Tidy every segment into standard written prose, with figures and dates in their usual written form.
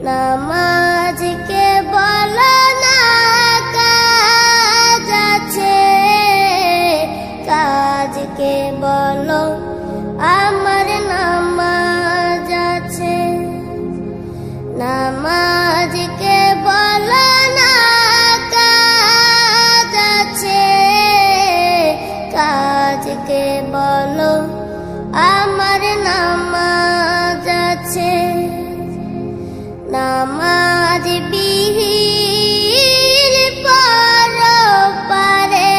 নামাজকে বলো না কাজ আছে, কাজকে বলো আমার নামাজ আছে। নামাজকে বলো না কাজ আছে, কাজকে বলো আমার নামাজ আছে। নামাজ বিহীন পরপারে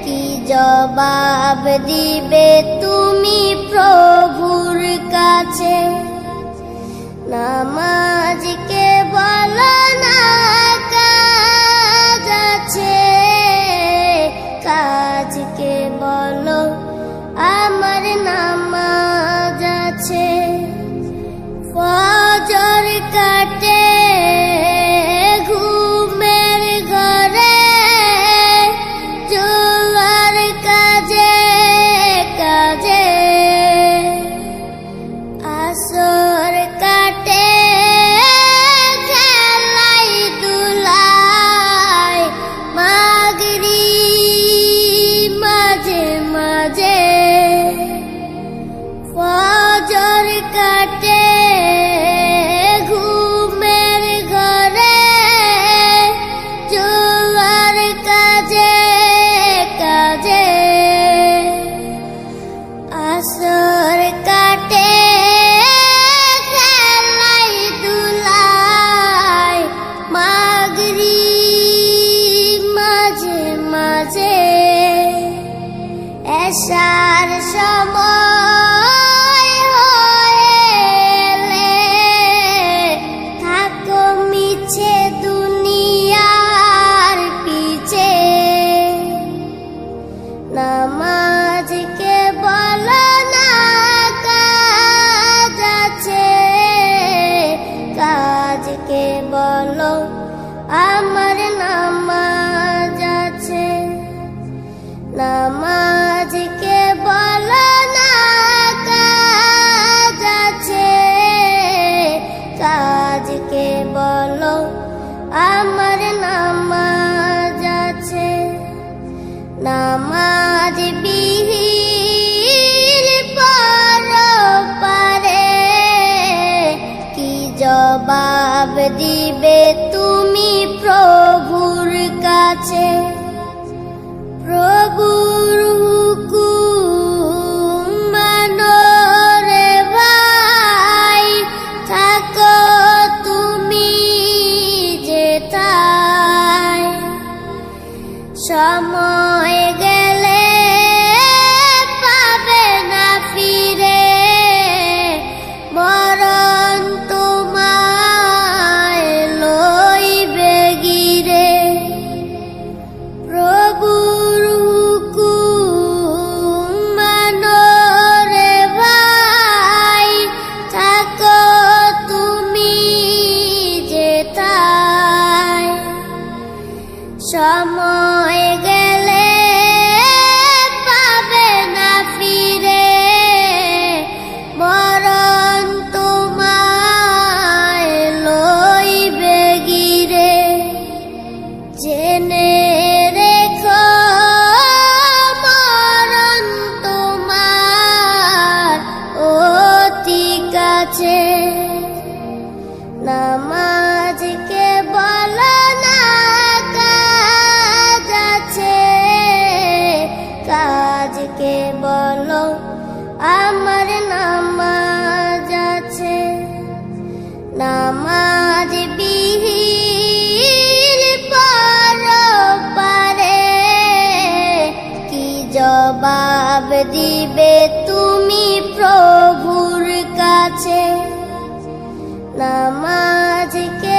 কি জবাব দিবে তুমি প্রভুর কাছে। নামাজকে বলো না কাজ আছে, কাজকে বলো আমার নামাজ আছে। ফজর কাটে ঘুমের ঘরে, জোয়ার কাজে কাজে। আসর কাটে খেলাই দুলাই, মাগরিব মাঝে মাঝে। ফজর কাটে ঘুমের ঘরে, জোয়ার কাজে কাজে। আসর কাটে খেলাই দুলাই, মাগরিব মাঝে মাঝে। এশার সময় হয়েলে থাকো মিছে দুনিয়ার পিছে। নামাজকে বলো না কাজ আছে, কাজকে বলো আমার নামাজ আছে। নামাজকে বলো না কাজ আছে, কাজকে বলো আমার নামাজ আছে। নামাজ বিহীন পরপারে কি জবাব দিবে তুমি প্রভুর কাছে। প্রভুর হুকুম মানো রে ভাই, থাকো তুমি যেথায়। সময় গেলে পাবে না ফিরে, মরণ তোমায় লইবে গিরে। প্রভুর হুকুম মানো রে ভাই, থাকো তুমি যেথায়। সময় গেলে পাবে না ফিরে, মরণ তোমায় লইবে গিরে। জেনে রেখো মরণ তোমার অতি কাছে। নামাজকে বলো না কাজ আছে, কাজকে বলো আমার নামাজ আছে। নামাজ বিহীন পরপারে কি জবাব দিবে তুমি প্রভুর কাছে। নামাজকে